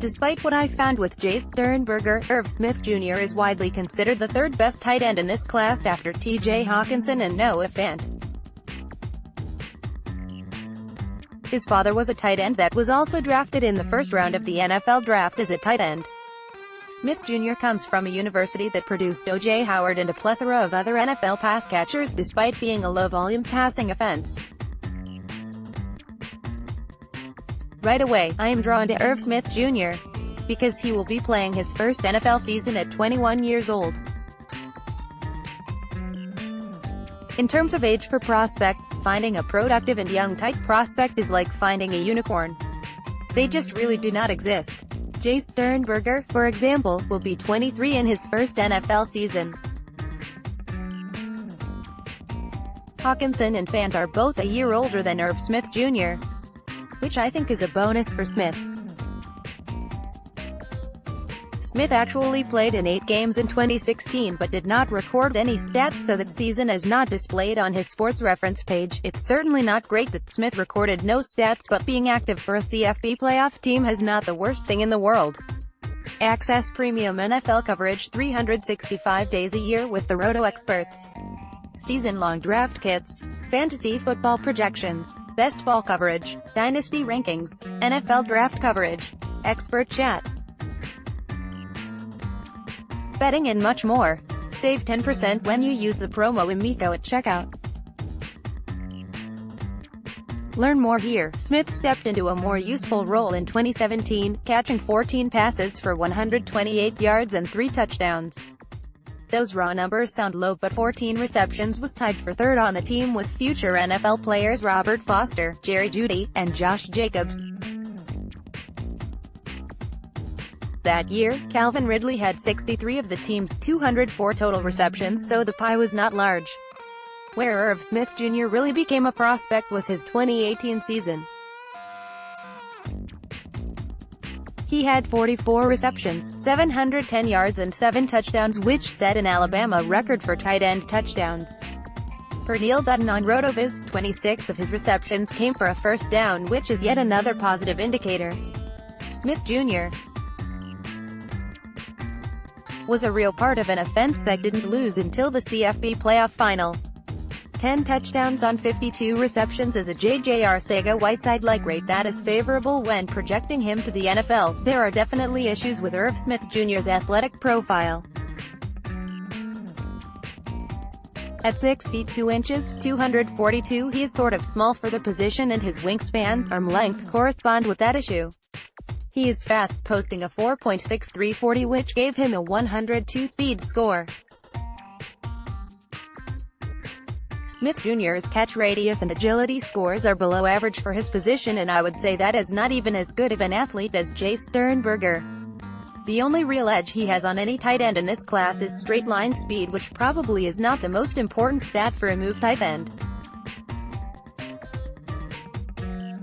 Despite what I found with Jace Sternberger, Irv Smith Jr. is widely considered the third best tight end in this class after T.J. Hockenson and Noah Fant. His father was a tight end that was also drafted in the first round of the NFL draft as a tight end. Smith Jr. comes from a university that produced O.J. Howard and a plethora of other NFL pass catchers despite being a low-volume passing offense. Right away, I am drawn to Irv Smith Jr. because he will be playing his first NFL season at 21 years old. In terms of age for prospects, finding a productive and young tight prospect is like finding a unicorn. They just really do not exist. Jace Sternberger, for example, will be 23 in his first NFL season. Hockenson and Fant are both a year older than Irv Smith Jr., which I think is a bonus for Smith. Smith actually played in 8 games in 2016 but did not record any stats, so that season is not displayed on his sports reference page. It's certainly not great that Smith recorded no stats, but being active for a CFB playoff team is not the worst thing in the world. Access premium NFL coverage 365 days a year with the Roto experts. Season-long draft kits, fantasy football projections, best ball coverage, dynasty rankings, NFL draft coverage, expert chat, betting and much more. Save 10% when you use the promo IMICO at checkout. Learn more here. Smith stepped into a more useful role in 2017, catching 14 passes for 128 yards and 3 touchdowns. Those raw numbers sound low, but 14 receptions was tied for third on the team with future NFL players Robert Foster, Jerry Jeudy, and Josh Jacobs. That year, Calvin Ridley had 63 of the team's 204 total receptions, so the pie was not large. Where Irv Smith Jr. really became a prospect was his 2018 season. He had 44 receptions, 710 yards and 7 touchdowns, which set an Alabama record for tight end touchdowns. For Neil Dutton on RotoViz, 26 of his receptions came for a first down, which is yet another positive indicator. Smith Jr. was a real part of an offense that didn't lose until the CFB playoff final. 10 touchdowns on 52 receptions is a J.J. Arcega-Whiteside-like rate that is favorable when projecting him to the NFL. There are definitely issues with Irv Smith Jr.'s athletic profile. At 6 feet 2 inches, 242, he is sort of small for the position, and his wingspan, arm length, correspond with that issue. He is fast, posting a 4.6340, which gave him a 102 speed score. Smith Jr.'s catch radius and agility scores are below average for his position, and I would say that is not even as good of an athlete as Jace Sternberger. The only real edge he has on any tight end in this class is straight line speed, which probably is not the most important stat for a move tight end.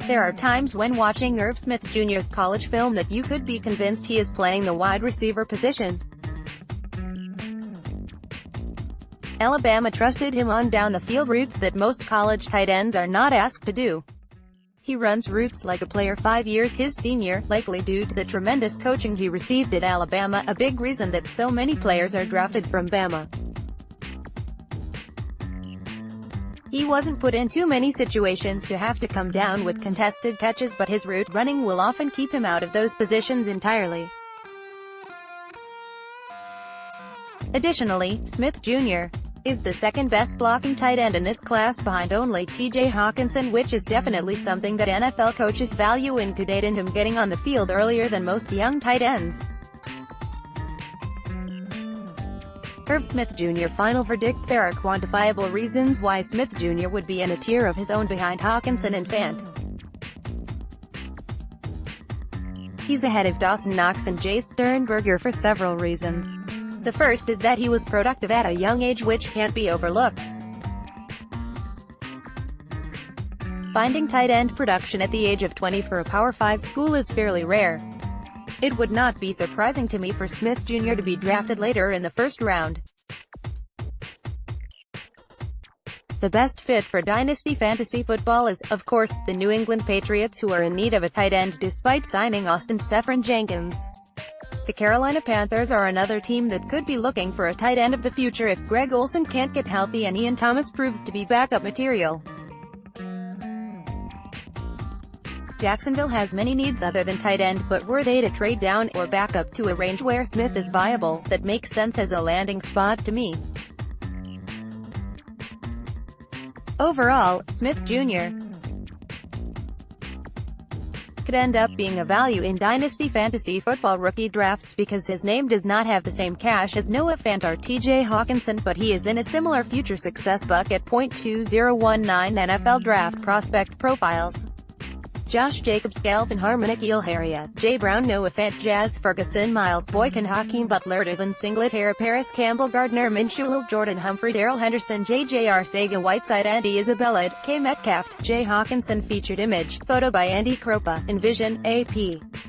There are times when watching Irv Smith Jr.'s college film that you could be convinced he is playing the wide receiver position. Alabama trusted him on down-the-field routes that most college tight ends are not asked to do. He runs routes like a player 5 years his senior, likely due to the tremendous coaching he received at Alabama, a big reason that so many players are drafted from Bama. He wasn't put in too many situations to have to come down with contested catches, but his route running will often keep him out of those positions entirely. Additionally, Smith Jr. is the second best blocking tight end in this class behind only T.J. Hockenson, which is definitely something that NFL coaches value and could aid in him getting on the field earlier than most young tight ends. Irv Smith Jr. Final verdict: there are quantifiable reasons why Smith Jr. would be in a tier of his own behind Hockenson and Fant. He's ahead of Dawson Knox and Jace Sternberger for several reasons. The first is that he was productive at a young age, which can't be overlooked. Finding tight end production at the age of 20 for a Power 5 school is fairly rare. It would not be surprising to me for Smith Jr. to be drafted later in the first round. The best fit for Dynasty Fantasy Football is, of course, the New England Patriots, who are in need of a tight end despite signing Austin Seferian-Jenkins. The Carolina Panthers are another team that could be looking for a tight end of the future if Greg Olsen can't get healthy and Ian Thomas proves to be backup material. Jacksonville has many needs other than tight end, but were they to trade down, or back up to a range where Smith is viable, that makes sense as a landing spot to me. Overall, Smith Jr. could end up being a value in Dynasty Fantasy Football rookie drafts because his name does not have the same cash as Noah Fant or T.J. Hockenson, but he is in a similar future success bucket. 2019 NFL Draft Prospect Profiles. Josh Jacobs, Calvin Harmonic, Ilharia, Jay Brown, Noah Fant, Jazz Ferguson, Miles Boykin, Hakeem Butler, Devin Singletary, Paris Campbell, Gardner Minshew, Jordan Humphrey, Darrell Henderson, J.J. Arcega Whiteside, Andy Isabella, K. Metcalf, Jay Hockenson. Featured image, photo by Andy Kropa, Envision, AP.